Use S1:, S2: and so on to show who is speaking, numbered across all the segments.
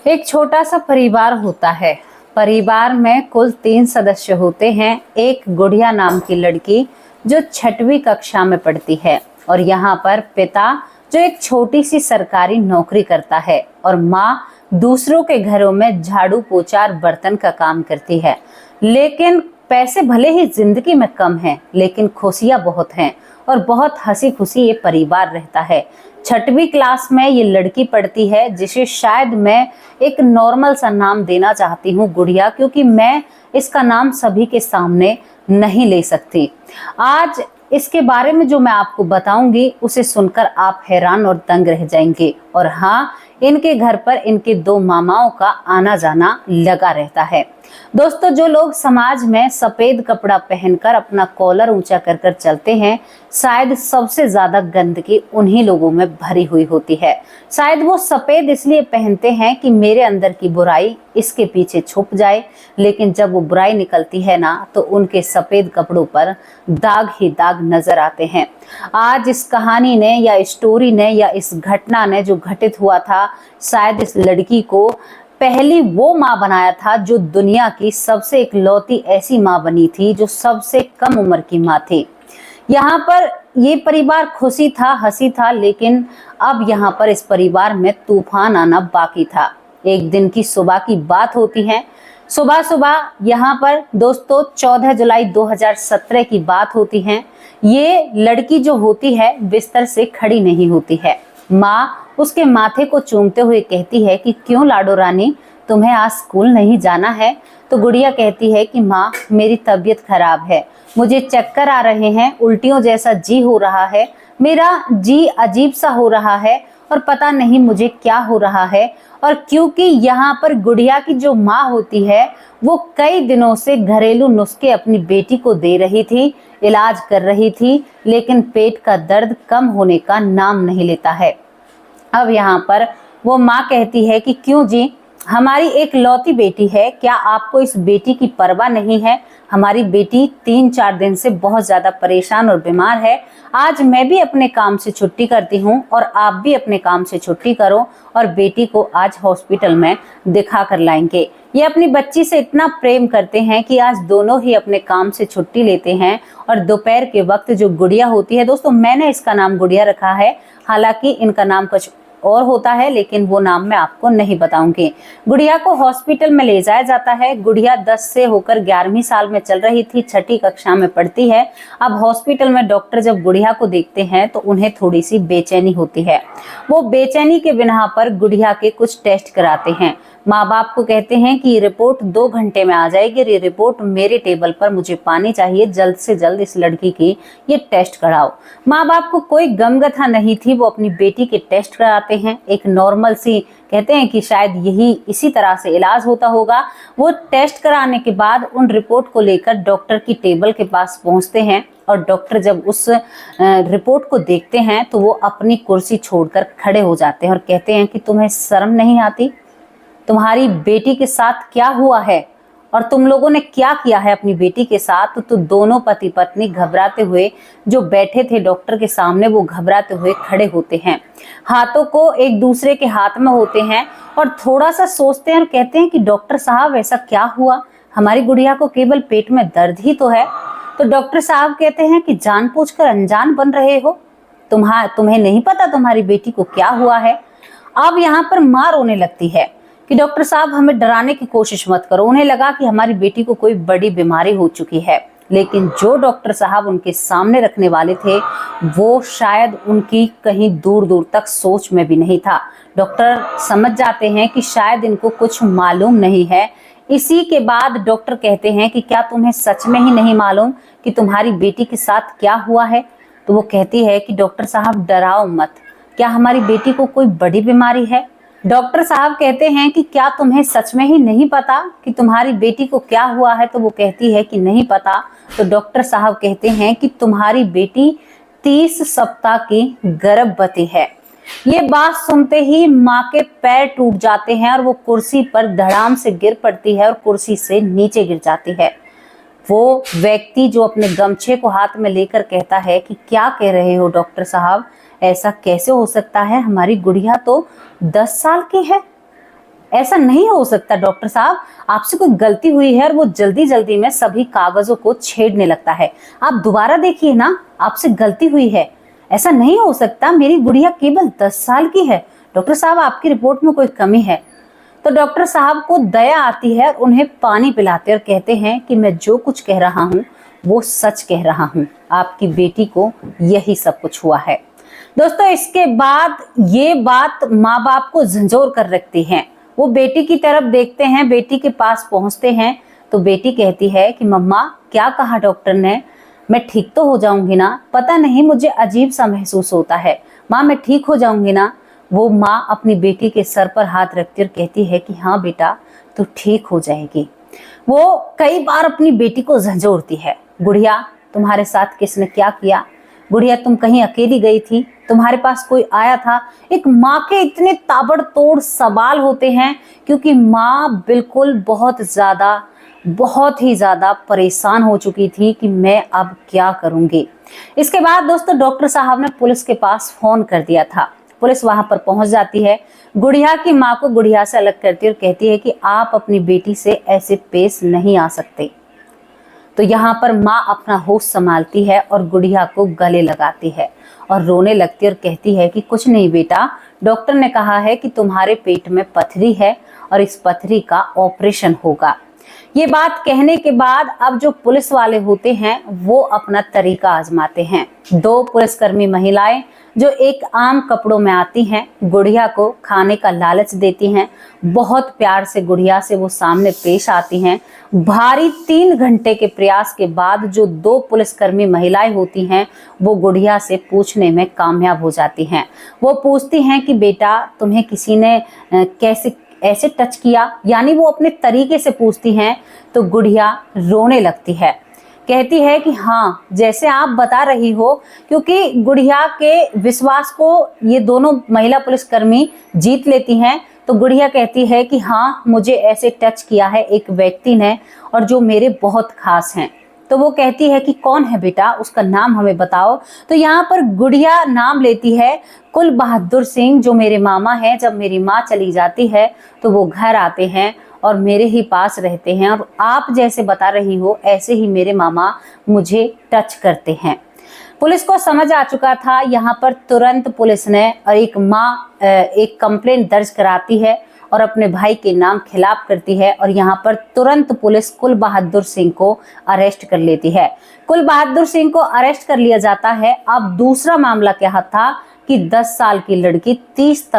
S1: एक छोटा सा परिवार होता है। परिवार में कुल 3 सदस्य होते हैं। एक गुड़िया नाम की लड़की जो 6वीं कक्षा में पढ़ती है और यहाँ पर पिता जो एक छोटी सी सरकारी नौकरी करता है और माँ दूसरों के घरों में झाड़ू पोछा और बर्तन का काम करती है। लेकिन पैसे भले ही जिंदगी में कम हैं, लेकिन खुशियाँ बहुत हैं और बहुत हंसी खुशी ये परिवार रहता है। 6वीं क्लास में ये लड़की पढ़ती है, जिसे शायद मैं एक नॉर्मल सा नाम देना चाहती हूँ गुड़िया, क्योंकि मैं इसका नाम सभी के सामने नहीं ले सकती। आज इसके बारे में जो मैं आपको बताऊंगी उसे सुनकर आप हैरान और दंग रह जाएंगे। और हाँ, इनके घर पर इनके 2 मामाओं का आना जाना लगा रहता है। दोस्तों, जो लोग समाज में सफेद कपड़ा पहनकर अपना कॉलर ऊंचा कर कर चलते हैं, शायद सबसे ज्यादा गंदगी उन्हीं लोगों में भरी हुई होती है। शायद वो सफेद इसलिए पहनते हैं कि मेरे अंदर की बुराई इसके पीछे छुप जाए, लेकिन जब वो बुराई निकलती है ना, तो उनके सफेद कपड़ों पर दाग ही दाग नजर आते हैं। आज इस कहानी ने या स्टोरी ने या इस घटना ने जो घटित हुआ था, शायद इस लड़की को पहली वो माँ बनाया था जो दुनिया की सबसे इकलौती ऐसी माँ बनी थी जो सबसे कम उम्र की माँ थी। यहाँ पर ये परिवार खुशी था, हंसी था, लेकिन अब यहाँ पर इस परिवार में तूफान आना बाकी था। एक दिन की सुबह की बात होती है। सुबह सुबह यहाँ पर दोस्तों 14 जुलाई 2017 की बात होती है। ये लड़की जो होती है बिस्तर से खड़ी नहीं होती है। माँ उसके माथे को चूमते हुए कहती है कि क्यों लाडो रानी, तुम्हें आज स्कूल नहीं जाना है? तो गुड़िया कहती है कि माँ, मेरी तबीयत खराब है, मुझे चक्कर आ रहे हैं, उल्टियों जैसा जी हो रहा है, मेरा जी अजीब सा हो रहा है और पता नहीं मुझे क्या हो रहा है। और क्योंकि यहाँ पर गुड़िया की जो माँ होती है वो कई दिनों से घरेलू नुस्खे अपनी बेटी को दे रही थी, इलाज कर रही थी, लेकिन पेट का दर्द कम होने का नाम नहीं लेता है। अब यहाँ पर वो माँ कहती है कि क्यों जी, हमारी एक लौती बेटी है, क्या आपको इस बेटी की परवाह नहीं है? हमारी बेटी 3-4 दिन से बहुत ज्यादा परेशान और बीमार है। आज मैं भी अपने काम से छुट्टी करती हूँ और आप भी अपने काम से छुट्टी करो और बेटी को आज हॉस्पिटल में दिखा कर लाएंगे। ये अपनी बच्ची से इतना प्रेम करते हैं कि आज दोनों ही अपने काम से छुट्टी लेते हैं और दोपहर के वक्त जो गुड़िया होती है, दोस्तों मैंने इसका नाम गुड़िया रखा है, हालांकि इनका नाम कुछ और होता है, लेकिन वो नाम मैं आपको नहीं बताऊंगी। गुड़िया को हॉस्पिटल में ले जाया जाता है। गुड़िया 10 से होकर 11वीं साल में चल रही थी, 6ठी कक्षा में पढ़ती है। अब हॉस्पिटल में डॉक्टर जब गुड़िया को देखते हैं तो उन्हें थोड़ी सी बेचैनी होती है। वो बेचैनी के बिना पर गुड़िया के कुछ टेस्ट कराते हैं। माँ बाप को कहते हैं कि ये रिपोर्ट 2 घंटे में आ जाएगी, ये रिपोर्ट मेरे टेबल पर मुझे पानी चाहिए, जल्द से जल्द इस लड़की की ये टेस्ट कराओ। माँ बाप को कोई गमगथा नहीं थी, वो अपनी बेटी के टेस्ट कराते हैं। एक नॉर्मल सी, कहते हैं कि शायद यही इसी तरह से इलाज होता होगा। वो टेस्ट कराने के बाद उन रिपोर्ट को लेकर डॉक्टर की टेबल के पास पहुंचते हैं और डॉक्टर जब उस रिपोर्ट को देखते हैं तो वो अपनी कुर्सी छोड़कर खड़े हो जाते हैं और कहते हैं कि तुम्हें शर्म नहीं आती? तुम्हारी बेटी के साथ क्या हुआ है और तुम लोगों ने क्या किया है अपनी बेटी के साथ? तो दोनों पति पत्नी घबराते हुए जो बैठे थे डॉक्टर के सामने, वो घबराते हुए खड़े होते हैं, हाथों को एक दूसरे के हाथ में होते हैं और थोड़ा सा सोचते हैं और कहते हैं कि डॉक्टर साहब ऐसा क्या हुआ? हमारी गुड़िया को केवल पेट में दर्द ही तो है। तो डॉक्टर साहब कहते हैं कि जानबूझकर अनजान बन रहे हो, तुम्हें नहीं पता तुम्हारी बेटी को क्या हुआ है। अब यहाँ पर माँ रोने लगती है कि डॉक्टर साहब हमें डराने की कोशिश मत करो। उन्हें लगा कि हमारी बेटी को कोई बड़ी बीमारी हो चुकी है, लेकिन जो डॉक्टर साहब उनके सामने रखने वाले थे वो शायद उनकी कहीं दूर दूर तक सोच में भी नहीं था। डॉक्टर समझ जाते हैं कि शायद इनको कुछ मालूम नहीं है। इसी के बाद डॉक्टर कहते हैं कि क्या तुम्हें सच में ही नहीं मालूम कि तुम्हारी बेटी के साथ क्या हुआ है? तो वो कहती है कि डॉक्टर साहब डराओ मत, क्या हमारी बेटी को कोई बड़ी बीमारी है? डॉक्टर साहब कहते हैं कि क्या तुम्हें सच में ही नहीं पता कि तुम्हारी बेटी को क्या हुआ है? तो वो कहती है कि नहीं पता। तो डॉक्टर साहब कहते हैं कि तुम्हारी बेटी 30 सप्ताह की गर्भवती है। ये बात सुनते ही माँ के पैर टूट जाते हैं और वो कुर्सी पर धड़ाम से गिर पड़ती है और कुर्सी से नीचे गिर जाती है। वो व्यक्ति जो अपने गमछे को हाथ में लेकर कहता है कि क्या कह रहे हो डॉक्टर साहब, ऐसा कैसे हो सकता है? हमारी गुड़िया तो 10 साल की है, ऐसा नहीं हो सकता डॉक्टर साहब, आपसे कोई गलती हुई है। और वो जल्दी जल्दी में सभी कागजों को छेड़ने लगता है। आप दोबारा देखिए ना, आपसे गलती हुई है, ऐसा नहीं हो सकता, मेरी गुड़िया केवल 10 साल की है। डॉक्टर साहब आपकी रिपोर्ट में कोई कमी है। तो डॉक्टर साहब को दया आती है और उन्हें पानी पिलाते और कहते हैं कि मैं जो कुछ कह रहा हूँ वो सच कह रहा हूँ, आपकी बेटी को यही सब कुछ हुआ है। दोस्तों इसके बाद ये बात माँ बाप को झंझोर कर रखती है। वो बेटी की तरफ देखते हैं, बेटी के पास पहुंचते हैं तो बेटी कहती है कि मम्मा क्या कहा डॉक्टर ने, मैं ठीक तो हो जाऊंगी ना? पता नहीं मुझे अजीब सा महसूस होता है, माँ मैं ठीक हो जाऊंगी ना? वो माँ अपनी बेटी के सर पर हाथ रखती और कहती है कि हाँ बेटा तू ठीक हो जाएगी। वो कई बार अपनी बेटी को झंझोरती है, गुड़िया तुम्हारे साथ किसने क्या किया? गुड़िया तुम कहीं अकेली गई थी? तुम्हारे पास कोई आया था? एक माँ के इतने ताबड़तोड़ सवाल होते हैं क्योंकि माँ बिल्कुल बहुत ही ज्यादा परेशान हो चुकी थी कि मैं अब क्या करूंगी। इसके बाद दोस्तों डॉक्टर साहब ने पुलिस के पास फोन कर दिया था। पुलिस वहां पर पहुंच जाती है, गुड़िया की माँ को गुड़िया से अलग करती है और कहती है कि आप अपनी बेटी से ऐसे पेश नहीं आ सकते। तो यहाँ पर माँ अपना होश संभालती है और गुड़िया को गले लगाती है और रोने लगती है और कहती है कि कुछ नहीं बेटा, डॉक्टर ने कहा है कि तुम्हारे पेट में पथरी है और इस पथरी का ऑपरेशन होगा। ये बात कहने के बाद अब जो पुलिस वाले होते हैं वो अपना तरीका आजमाते हैं। 2 पुलिसकर्मी महिलाएं जो एक आम कपड़ों में आती हैं, गुड़िया को खाने का लालच देती हैं। बहुत प्यार से गुड़िया से वो सामने पेश आती हैं। भारी 3 घंटे के प्रयास के बाद जो 2 पुलिसकर्मी महिलाएं होती हैं वो गुड़िया से पूछने में कामयाब हो जाती हैं। वो पूछती हैं कि बेटा तुम्हें किसी ने कैसे ऐसे टच किया, यानी वो अपने तरीके से पूछती हैं। तो गुड़िया रोने लगती है, कहती है कि हाँ जैसे आप बता रही हो, क्योंकि गुड़िया के विश्वास को ये दोनों महिला पुलिसकर्मी जीत लेती हैं। तो गुड़िया कहती है कि हाँ मुझे ऐसे टच किया है एक व्यक्ति ने और जो मेरे बहुत खास हैं। तो वो कहती है कि कौन है बेटा, उसका नाम हमें बताओ। तो यहाँ पर गुड़िया नाम लेती है कुल बहादुर सिंह, जो मेरे मामा हैं। जब मेरी माँ चली जाती है तो वो घर आते हैं और मेरे ही पास रहते हैं और आप जैसे बता रही हो ऐसे ही मेरे मामा मुझे टच करते हैं। पुलिस को समझ आ चुका था। यहाँ पर तुरंत पुलिस ने और एक माँ एक कंप्लेंट दर्ज कराती है और अपने भाई के नाम खिलाफ करती है और यहाँ पर तुरंत पुलिस कुल बहादुर सिंह को अरेस्ट कर लेती है। कुल बहादुर सिंह को अरेस्ट कर लिया जाता है। अब दूसरा मामला क्या था कि 10 साल की लड़की 30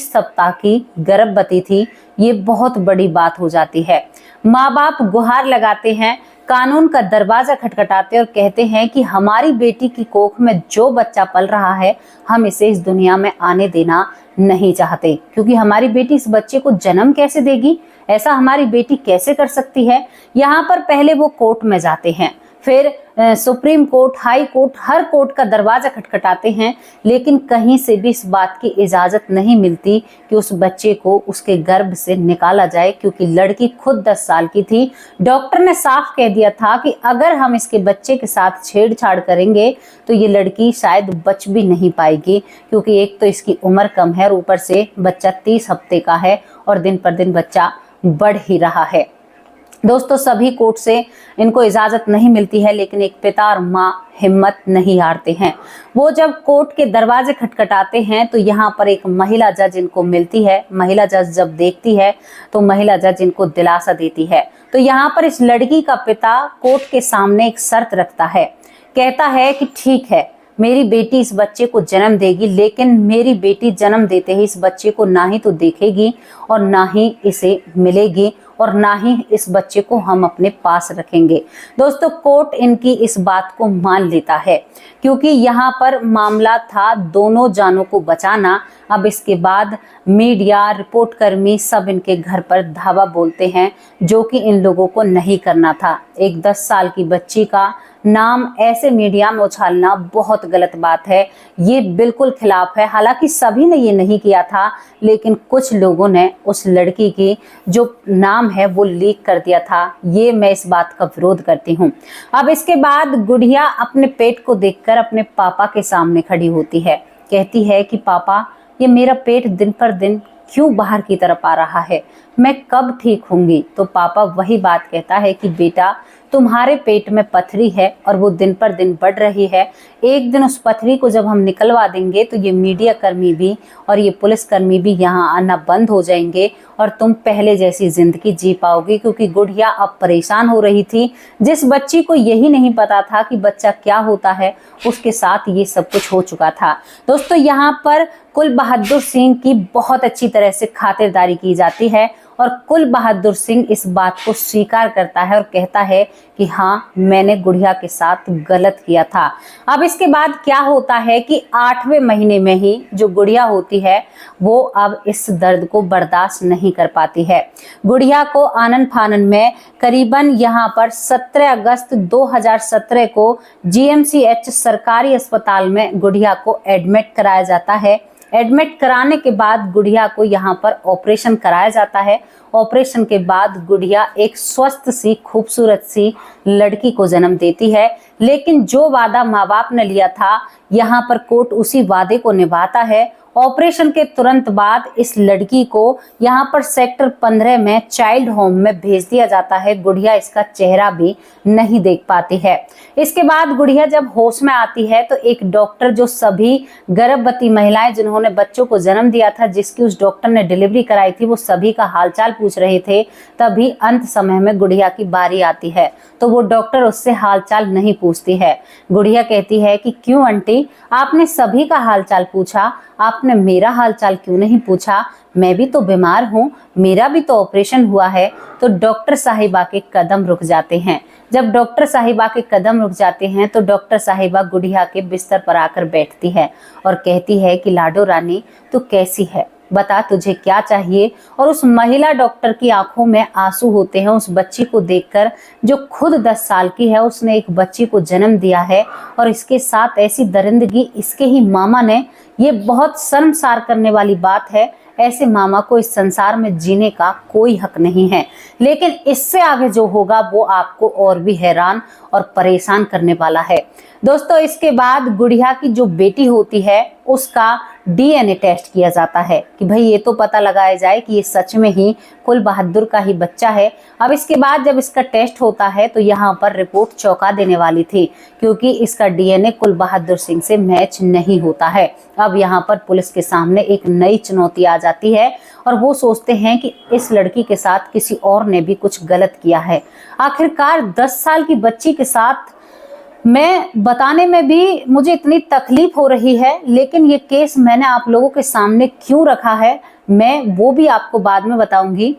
S1: सप्ताह की गर्भवती थी। ये बहुत बड़ी बात हो जाती है। माँ बाप गुहार लगाते हैं, कानून का दरवाजा खटखटाते और कहते हैं कि हमारी बेटी की कोख में जो बच्चा पल रहा है हम इसे इस दुनिया में आने देना नहीं चाहते, क्योंकि हमारी बेटी इस बच्चे को जन्म कैसे देगी, ऐसा हमारी बेटी कैसे कर सकती है। यहाँ पर पहले वो कोर्ट में जाते हैं, फिर सुप्रीम कोर्ट, हाई कोर्ट, हर कोर्ट का दरवाजा खटखटाते हैं, लेकिन कहीं से भी इस बात की इजाजत नहीं मिलती कि उस बच्चे को उसके गर्भ से निकाला जाए, क्योंकि लड़की खुद 10 साल की थी। डॉक्टर ने साफ कह दिया था कि अगर हम इसके बच्चे के साथ छेड़छाड़ करेंगे तो ये लड़की शायद बच भी नहीं पाएगी, क्योंकि एक तो इसकी उम्र कम है और ऊपर से बच्चा 30 हफ्ते का है और दिन पर दिन बच्चा बढ़ ही रहा है। दोस्तों सभी कोर्ट से इनको इजाजत नहीं मिलती है, लेकिन एक पिता और माँ हिम्मत नहीं हारते हैं। वो जब कोर्ट के दरवाजे खटखटाते हैं तो यहाँ पर एक महिला जज इनको मिलती है। महिला जज जब देखती है तो महिला जज इनको दिलासा देती है। तो यहाँ पर इस लड़की का पिता कोर्ट के सामने एक शर्त रखता है, कहता है कि ठीक है मेरी बेटी इस बच्चे को जन्म देगी, लेकिन मेरी बेटी जन्म देते ही इस बच्चे को ना ही तो देखेगी और ना ही इसे मिलेगी और ना ही इस बच्चे को हम अपने पास रखेंगे। दोस्तों कोर्ट इनकी इस बात को मान लेता है, क्योंकि यहाँ पर मामला था दोनों जानों को बचाना। अब इसके बाद मीडिया, रिपोर्ट कर्मी सब इनके घर पर धावा बोलते हैं, जो कि इन लोगों को नहीं करना था। एक 10 साल की बच्ची का नाम ऐसे मीडिया में उछालना बहुत गलत बात है, ये बिल्कुल खिलाफ है। हालांकि सभी ने ये नहीं किया था, लेकिन कुछ लोगों ने उस लड़की की जो नाम है वो लीक कर दिया था। ये मैं इस बात का विरोध करती हूँ। अब इसके बाद गुड़िया अपने पेट को देखकर अपने पापा के सामने खड़ी होती है, कहती है कि पापा ये मेरा पेट दिन पर दिन क्यों बाहर की तरफ आ रहा है, मैं कब ठीक होंगी। तो पापा वही बात कहता है कि बेटा तुम्हारे पेट में पथरी है और वो दिन पर दिन बढ़ रही है। एक दिन उस पथरी को जब हम निकलवा देंगे तो ये मीडिया कर्मी भी और ये पुलिस कर्मी भी यहाँ आना बंद हो जाएंगे और तुम पहले जैसी जिंदगी जी पाओगी। क्योंकि गुड़िया अब परेशान हो रही थी। जिस बच्ची को यही नहीं पता था कि बच्चा क्या होता है, उसके साथ ये सब कुछ हो चुका था। दोस्तों यहाँ पर कुल बहादुर सिंह की बहुत अच्छी तरह से खातिरदारी की जाती है और कुल बहादुर सिंह इस बात को स्वीकार करता है और कहता है कि हाँ, मैंने गुड़िया के साथ गलत किया था। अब इसके बाद क्या होता है कि 8वें महीने में ही जो गुड़िया होती है वो अब इस दर्द को बर्दाश्त नहीं कर पाती है। गुड़िया को आनन फानन में करीबन यहाँ पर 17 अगस्त 2017 को जीएमसीएच सरकारी अस्पताल में गुड़िया को एडमिट कराया जाता है। एडमिट कराने के बाद गुड़िया को यहाँ पर ऑपरेशन कराया जाता है। ऑपरेशन के बाद गुड़िया एक स्वस्थ सी खूबसूरत सी लड़की को जन्म देती है। लेकिन जो वादा माँ बाप ने लिया था, यहाँ पर कोर्ट उसी वादे को निभाता है। ऑपरेशन के तुरंत बाद इस लड़की को यहाँ पर सेक्टर 15 में चाइल्ड होम में भेज दिया जाता है। गुड़िया इसका चेहरा भी नहीं देख पाती है। इसके बाद गुड़िया जब होश में आती है तो एक डॉक्टर, जो सभी गर्भवती महिलाएं जिन्होंने बच्चों को जन्म दिया था, जिसकी उस डॉक्टर ने डिलीवरी कराई थी, वो सभी का हालचाल पूछ रहे थे। तभी अंत समय में गुड़िया की बारी आती है तो वो डॉक्टर उससे हालचाल नहीं पूछती है। गुड़िया कहती है कि क्यों आंटी, आपने सभी का हालचाल पूछा, आपने मेरा हालचाल क्यों नहीं पूछा? मैं भी तो बीमार हूँ, मेरा भी तो ऑपरेशन हुआ है। तो डॉक्टर साहिबा के कदम रुक जाते हैं। जब डॉक्टर साहिबा के कदम रुक जाते हैं तो डॉक्टर साहिबा गुड़िया के बिस्तर पर आकर बैठती है और कहती है कि लाडो रानी, तू कैसी है, बता तुझे क्या चाहिए। और उस महिला डॉक्टर की आंखों में आंसू होते हैं उस बच्ची को देखकर, जो खुद 10 साल की है। उसने एक बच्ची को जन्म दिया है और इसके साथ ऐसी दरिंदगी इसके ही मामा ने, ये बहुत शर्मसार करने वाली बात है। ऐसे मामा को इस संसार में जीने का कोई हक नहीं है। लेकिन इससे आगे जो होगा वो आपको और भी हैरान और परेशान करने वाला है। दोस्तों इसके बाद गुड़िया की जो बेटी होती है उसका डीएनए टेस्ट किया जाता है कि भाई ये तो पता लगाया जाए कि ये सच में ही कुल बहादुर का ही बच्चा है। अब इसके बाद जब इसका टेस्ट होता है तो यहाँ पर रिपोर्ट चौंका देने वाली थी, क्योंकि इसका डीएनए कुल बहादुर सिंह से मैच नहीं होता है। अब यहाँ पर पुलिस के सामने एक नई चुनौती आ जाती है और वो सोचते हैं कि इस लड़की के साथ किसी और ने भी कुछ गलत किया है। आखिरकार 10 साल की बच्ची के साथ मैं बताने में भी मुझे इतनी तकलीफ हो रही है, लेकिन ये केस मैंने आप लोगों के सामने क्यों रखा है मैं वो भी आपको बाद में बताऊंगी।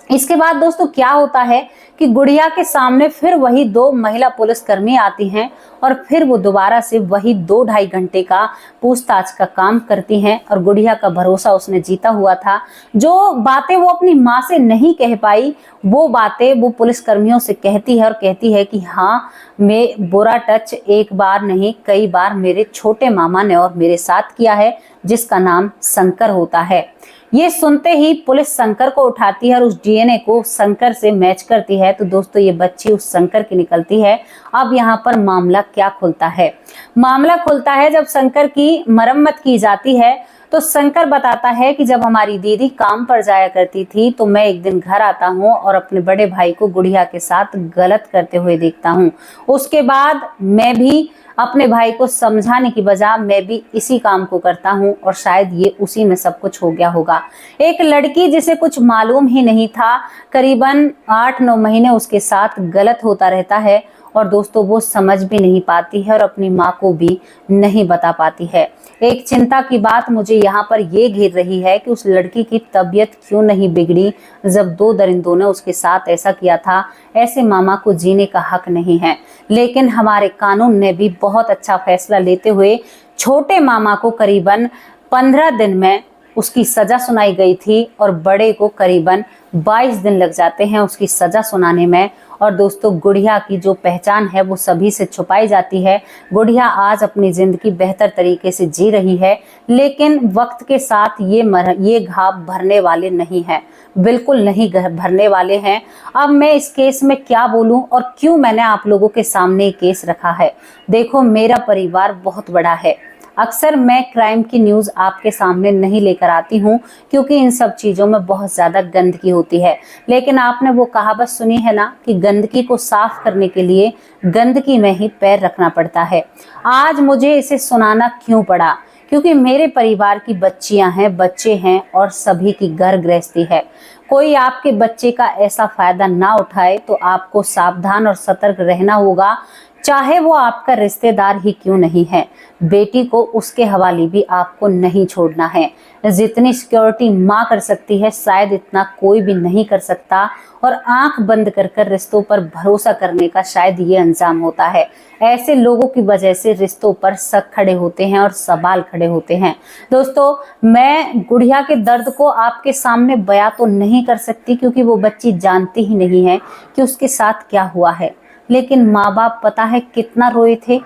S1: इसके बाद दोस्तों क्या होता है कि गुड़िया के सामने फिर वही 2 महिला पुलिसकर्मी आती हैं और फिर वो दोबारा से वही 2-2.5 घंटे का पूछताछ का काम करती हैं। और गुड़िया का भरोसा उसने जीता हुआ था। जो बातें वो अपनी माँ से नहीं कह पाई, वो बातें वो पुलिसकर्मियों से कहती है और कहती है कि हाँ, मैं बुरा टच एक बार नहीं कई बार मेरे छोटे मामा ने और मेरे साथ किया है, जिसका नाम शंकर होता है। ये सुनते ही पुलिस शंकर को उठाती है और उस डीएनए को शंकर से मैच करती है। तो दोस्तों ये बच्ची उस शंकर की निकलती है। अब यहाँ पर मामला क्या खुलता है? मामला खुलता है जब शंकर की मरम्मत की जाती है तो शंकर बताता है कि जब हमारी दीदी काम पर जाया करती थी तो मैं एक दिन घर आता हूँ और अपने बड़े भाई को गुड़िया के साथ गलत करते हुए देखता हूँ। उसके बाद मैं भी अपने भाई को समझाने की बजाय मैं भी इसी काम को करता हूँ और शायद ये उसी में सब कुछ हो गया होगा। एक लड़की जिसे कुछ मालूम ही नहीं था, करीबन 8-9 महीने उसके साथ गलत होता रहता है और दोस्तों वो समझ भी नहीं पाती है और अपनी माँ को भी नहीं बता पाती है। एक चिंता की बात मुझे यहाँ पर ये घेर रही है कि उस लड़की की तबीयत क्यों नहीं बिगड़ी जब 2 दरिंदों ने उसके साथ ऐसा किया था। ऐसे मामा को जीने का हक नहीं है। लेकिन हमारे कानून ने भी बहुत अच्छा फैसला लेते हुए छोटे मामा को करीबन 15 दिन में उसकी सजा सुनाई गई थी और बड़े को करीबन 22 दिन लग जाते हैं उसकी सजा सुनाने में। और दोस्तों गुड़िया की जो पहचान है वो सभी से छुपाई जाती है। गुड़िया आज अपनी जिंदगी बेहतर तरीके से जी रही है, लेकिन वक्त के साथ ये घाव भरने वाले नहीं हैं, बिल्कुल नहीं भरने वाले हैं। अब मैं इस केस में क्या बोलूं और क्यों मैंने आप लोगों के सामने केस रखा है। देखो मेरा परिवार बहुत बड़ा है, अक्सर मैं क्राइम की न्यूज आपके सामने नहीं लेकर आती हूँ क्योंकि इन सब चीजों में बहुत ज्यादा गंदगी होती है। लेकिन आपने वो कहावत सुनी है ना कि गंदगी को साफ करने के लिए गंदगी में ही पैर रखना पड़ता है। आज मुझे इसे सुनाना क्यों पड़ा? क्योंकि मेरे परिवार की बच्चियां हैं, बच्चे हैं और सभी की घर गृहस्थी है। कोई आपके बच्चे का ऐसा फायदा ना उठाए तो आपको सावधान और सतर्क रहना होगा, चाहे वो आपका रिश्तेदार ही क्यों नहीं है। बेटी को उसके हवाले भी आपको नहीं छोड़ना है। जितनी सिक्योरिटी माँ कर सकती है शायद इतना कोई भी नहीं कर सकता, और आंख बंद कर कर रिश्तों पर भरोसा करने का शायद ये अंजाम होता है। ऐसे लोगों की वजह से रिश्तों पर शक खड़े होते हैं और सवाल खड़े होते हैं। दोस्तों, मैं गुड़िया के दर्द को आपके सामने बयां तो नहीं कर सकती क्योंकि वो बच्ची जानती ही नहीं है कि उसके साथ क्या हुआ है, लेकिन माँ बाप पता है कितना रोए थे।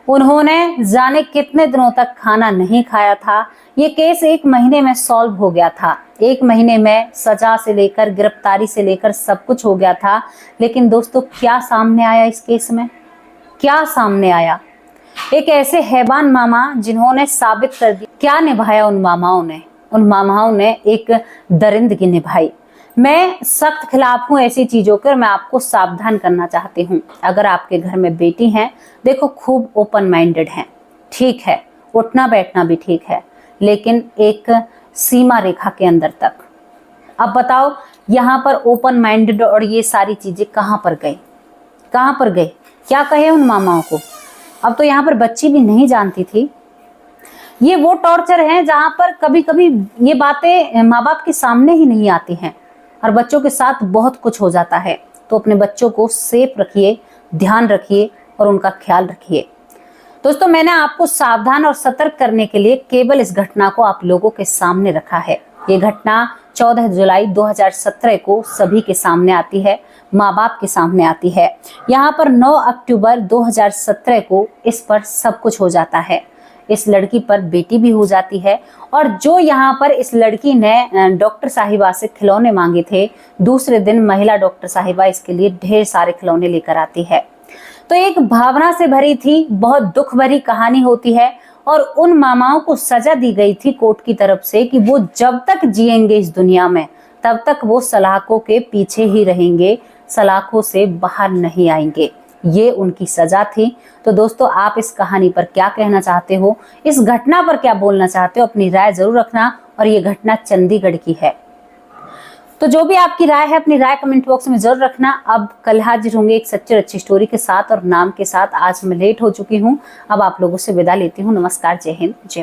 S1: उन्होंने जाने कितने दिनों तक खाना नहीं खाया था। ये केस 1 महीने में सॉल्व हो गया था। 1 महीने में सजा से लेकर गिरफ्तारी से लेकर सब कुछ हो गया था। लेकिन दोस्तों, क्या सामने आया इस केस में? क्या सामने आया? एक ऐसे हैवान मामा जिन्होंने साबित कर दिया। क्या निभाया उन मामाओं ने? उन मामाओं ने एक दरिंदगी निभाई। मैं सख्त खिलाफ हूँ ऐसी चीजों के, और मैं आपको सावधान करना चाहती हूँ। अगर आपके घर में बेटी है, देखो खूब ओपन माइंडेड है, ठीक है, उठना बैठना भी ठीक है, लेकिन एक सीमा रेखा के अंदर तक। अब बताओ, यहाँ पर ओपन माइंडेड और ये सारी चीजें कहाँ पर गई? कहाँ पर गई? क्या कहे उन मामाओं को? अब तो यहाँ पर बच्ची भी नहीं जानती थी। ये वो टॉर्चर है जहां पर कभी कभी ये बातें माँ बाप के सामने ही नहीं आती हैं और बच्चों के साथ बहुत कुछ हो जाता है। तो अपने बच्चों को सेफ रखिए, ध्यान रखिए और उनका ख्याल रखिए। दोस्तों, मैंने आपको सावधान और सतर्क करने के लिए केवल इस घटना को आप लोगों के सामने रखा है। ये घटना 14 जुलाई 2017 को सभी के सामने आती है, माँ बाप के सामने आती है। यहाँ पर 9 अक्टूबर 2017 को इस पर सब कुछ हो जाता है। इस लड़की पर बेटी भी हो जाती है, और जो यहाँ पर इस लड़की ने डॉक्टर साहिबा से खिलौने मांगे थे, दूसरे दिन महिला डॉक्टर साहिबा इसके लिए ढेर सारे खिलौने लेकर आती है। तो एक भावना से भरी थी, बहुत दुख भरी कहानी होती है। और उन मामाओं को सजा दी गई थी कोर्ट की तरफ से कि वो जब तक जिएंगे इस दुनिया में तब तक वो सलाखों के पीछे ही रहेंगे, सलाखों से बाहर नहीं आएंगे। ये उनकी सजा थी। तो दोस्तों, आप इस कहानी पर क्या कहना चाहते हो, इस घटना पर क्या बोलना चाहते हो, अपनी राय जरूर रखना। और ये घटना चंडीगढ़ की है। तो जो भी आपकी राय है, अपनी राय कमेंट बॉक्स में जरूर रखना। अब कल हाजिर होंगे एक सच्ची अच्छी स्टोरी के साथ और नाम के साथ। आज मैं लेट हो चुकी हूँ, अब आप लोगों से विदा लेती हूँ। नमस्कार, जय हिंद, जय